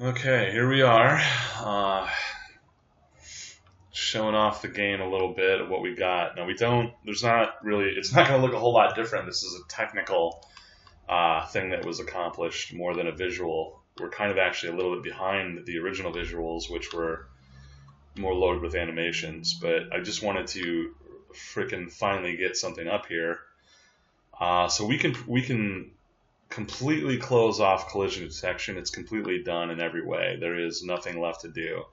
Okay, here we are, showing off the game a little bit of what we got. Now there's not really, it's not going to look a whole lot different. This is a technical thing that was accomplished more than a visual. We're kind of actually a little bit behind the original visuals, which were more loaded with animations, but I just wanted to frickin' finally get something up here. So we can completely close off collision detection. It's completely done in every way. There is nothing left to do.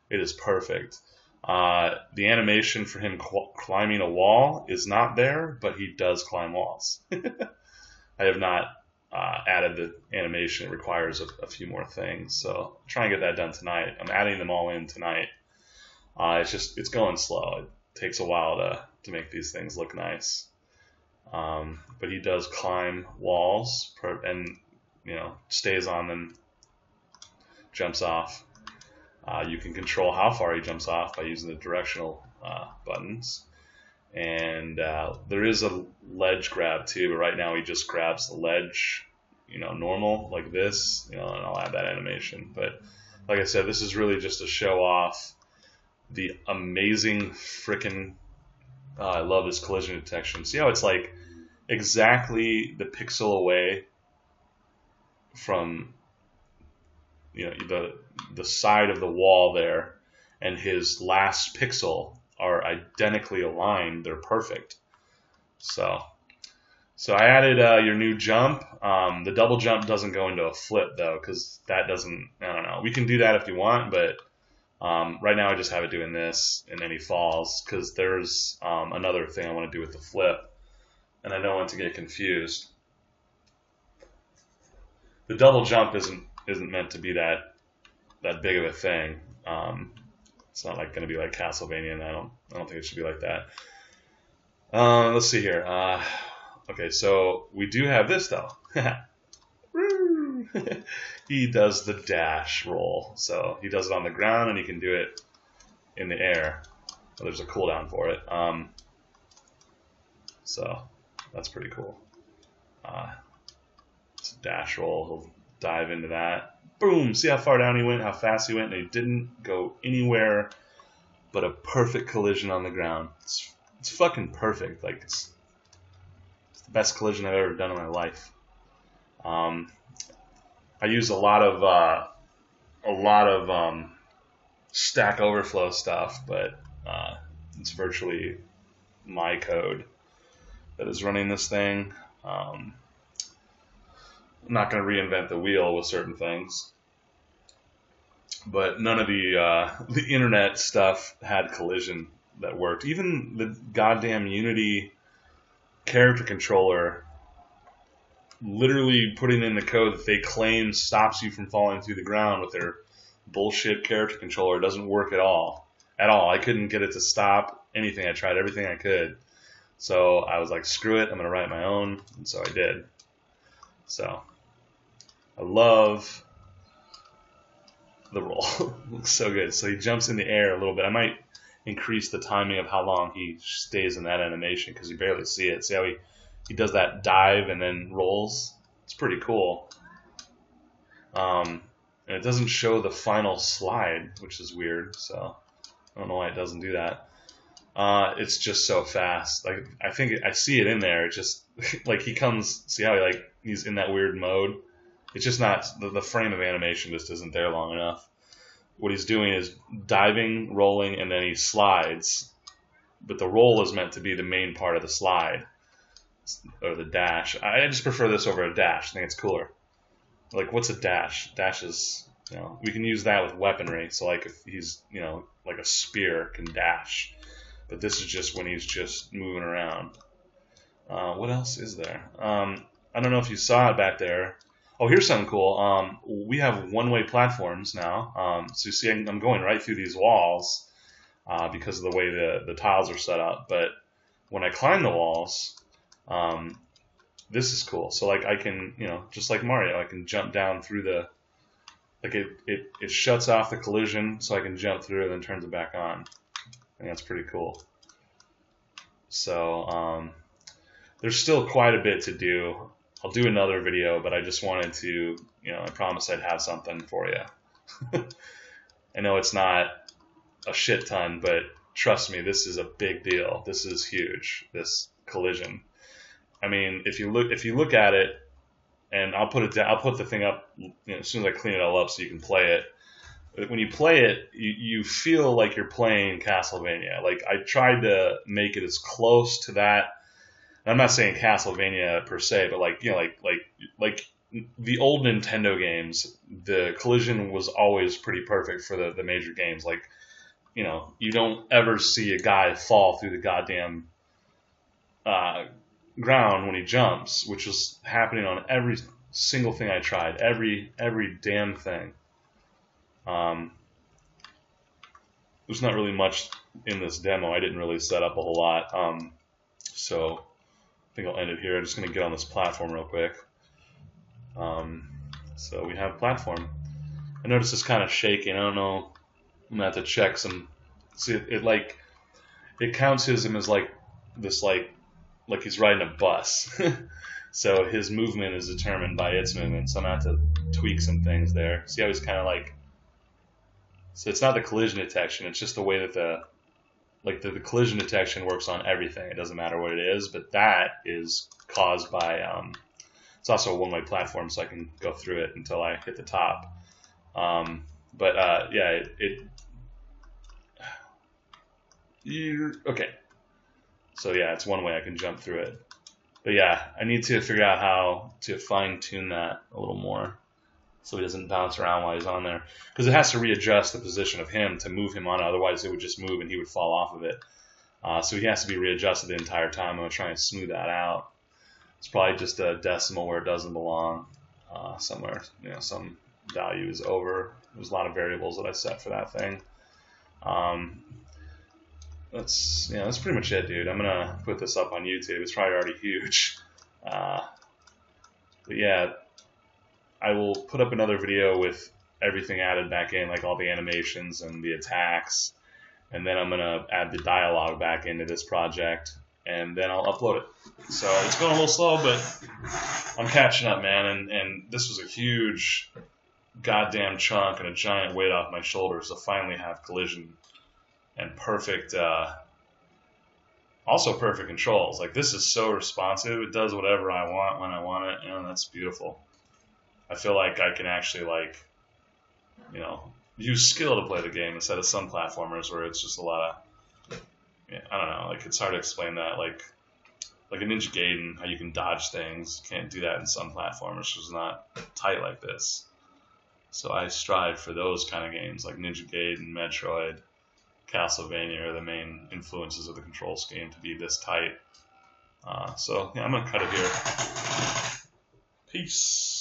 It is perfect. The animation for him climbing a wall is not there, but he does climb walls. I have not added the animation. It requires a few more things, so I'll try and get that done tonight. I'm adding them all in tonight. It's going slow. It takes a while to make these things look nice. But he does climb walls and stays on them, jumps off. You can control how far he jumps off by using the directional buttons. And there is a ledge grab too, but right now he just grabs the ledge, normal like this, and I'll add that animation. But like I said, this is really just to show off the amazing frickin' I love this collision detection. See how it's like exactly the pixel away from the side of the wall there, and his last pixel are identically aligned. They're perfect. So I added your new jump. The double jump doesn't go into a flip though, because that doesn't. I don't know. We can do that if you want, but right now I just have it doing this, and then he falls, because there's another thing I want to do with the flip, and I don't want to get confused. The double jump isn't meant to be that big of a thing. It's not like going to be like Castlevania, and I don't think it should be like that. Let's see here. Okay, so we do have this though. He does the dash roll. So he does it on the ground, and he can do it in the air. Well, there's a cooldown for it. So that's pretty cool. It's a dash roll. He'll dive into that. Boom! See how far down he went, how fast he went, and he didn't go anywhere but a perfect collision on the ground. It's fucking perfect. Like it's the best collision I've ever done in my life. I use a lot of Stack Overflow stuff, but it's virtually my code that is running this thing. I'm not going to reinvent the wheel with certain things, but none of the internet stuff had collision that worked. Even the goddamn Unity character controller, literally putting in the code that they claim stops you from falling through the ground with their bullshit character controller, doesn't work at all. I couldn't get it to stop anything. I tried everything I could. So I was like, screw it, I'm going to write my own. And so I did. So I love the roll. Looks so good. So he jumps in the air a little bit. I might increase the timing of how long he stays in that animation, because you barely see it. See how he does that dive and then rolls? It's pretty cool. And it doesn't show the final slide, which is weird. So I don't know why it doesn't do that. It's just so fast. Like I think I see it in there. It just like he comes. See how he's in that weird mode. It's just not the frame of animation just isn't there long enough. What he's doing is diving, rolling, and then he slides. But the roll is meant to be the main part of the slide, or the dash. I just prefer this over a dash. I think it's cooler. Like, what's a dash? Dash is, we can use that with weaponry. So like if he's, like a spear can dash. But this is just when he's just moving around. What else is there? I don't know if you saw it back there. Oh, here's something cool. We have one-way platforms now. So you see I'm going right through these walls because of the way the tiles are set up. But when I climb the walls, this is cool. So like I can, just like Mario, I can jump down through it shuts off the collision so I can jump through and then turns it back on. I think that's pretty cool. So there's still quite a bit to do. I'll do another video, but I just wanted to, I promised I'd have something for you. I know it's not a shit ton, but trust me, this is a big deal. This is huge. This collision. I mean, if you look at it, and I'll put the thing up, as soon as I clean it all up so you can play it. But when you play it, you feel like you're playing Castlevania. Like, I tried to make it as close to that. And I'm not saying Castlevania per se, but like, like the old Nintendo games, the collision was always pretty perfect for the major games. Like, you don't ever see a guy fall through the goddamn ground when he jumps, which was happening on every single thing I tried, every damn thing. There's not really much in this demo. I didn't really set up a whole lot. So I think I'll end it here. I'm just going to get on this platform real quick. So we have platform. I notice it's kind of shaking. I don't know. I'm going to have to check some. See, it counts him as like this, like he's riding a bus. So his movement is determined by its movement. So I'm going to have to tweak some things there. See how he's kind of like. So it's not the collision detection, it's just the way that the collision detection works on everything. It doesn't matter what it is, but that is caused by, it's also a one-way platform, so I can go through it until I hit the top. Yeah, okay. So yeah, it's one way I can jump through it. But yeah, I need to figure out how to fine-tune that a little more, so he doesn't bounce around while he's on there. Because it has to readjust the position of him to move him on, otherwise it would just move and he would fall off of it. So he has to be readjusted the entire time. I'm going to try and smooth that out. It's probably just a decimal where it doesn't belong somewhere. Some value is over. There's a lot of variables that I set for that thing. That's pretty much it, dude. I'm going to put this up on YouTube. It's probably already huge. But yeah, I will put up another video with everything added back in, like all the animations and the attacks, and then I'm going to add the dialogue back into this project, and then I'll upload it. So it's going a little slow, but I'm catching up, man, and this was a huge goddamn chunk and a giant weight off my shoulders to finally have collision and perfect, also perfect controls. Like, this is so responsive. It does whatever I want when I want it, that's beautiful. I feel like I can actually, use skill to play the game instead of some platformers where it's just a lot of, I don't know, it's hard to explain that. Like a Ninja Gaiden, how you can dodge things. You can't do that in some platformers. It's just not tight like this. So I strive for those kind of games, like Ninja Gaiden, Metroid, Castlevania are the main influences of the control scheme to be this tight. I'm going to cut it here. Peace.